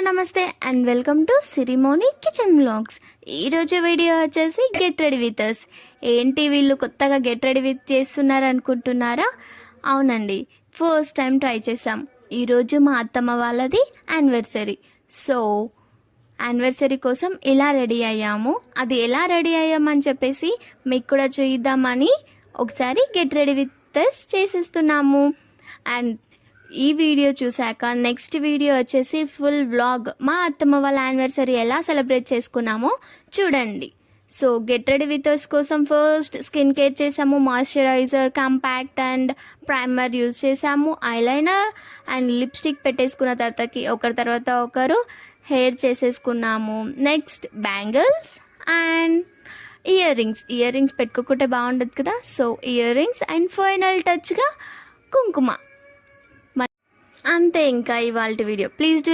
నమస్తే and welcome to Sirimoni kitchen vlogs. ఈరోజు video వచ్చేసి గెట్ రెడీ విత్ అస్. ఏంటి వీళ్ళు కొత్తగా గెట్ రెడీ విత్ చేస్తున్నారు అనుకుంటున్నారా? అవునండి, ఫస్ట్ టైం ట్రై చేసాం. ఈరోజు మా అత్తమ్మ వాళ్ళది యానివర్సరీ. సో యానివర్సరీ కోసం ఇలా రెడీ అయ్యాము. అది ఎలా రెడీ అయ్యామని చెప్పేసి మీకు కూడా చూద్దామని ఒకసారి గెట్ రెడీ విత్ అస్ చేసేస్తున్నాము. అండ్ ఈ వీడియో చూశాక నెక్స్ట్ వీడియో వచ్చేసి ఫుల్ వ్లాగ్ మా అత్తమ్మ వాళ్ళ యానివర్సరీ ఎలా సెలబ్రేట్ చేసుకున్నామో చూడండి. So get ready with us కోసం ఫస్ట్ స్కిన్ కేర్ చేసాము. Moisturiser, compact and primer use చేసాము. ఐలైనర్ అండ్ లిప్స్టిక్ పెట్టేసుకున్న తర్వాతకి ఒకరి తర్వాత ఒకరు హెయిర్ చేసేసుకున్నాము. Next bangles and earrings పెట్టుకోకుంటే బాగుండదు కదా. So earrings and final టచ్గా కుంకుమ. అంతే ఇంకా ఇవాల్టి వీడియో. ప్లీజ్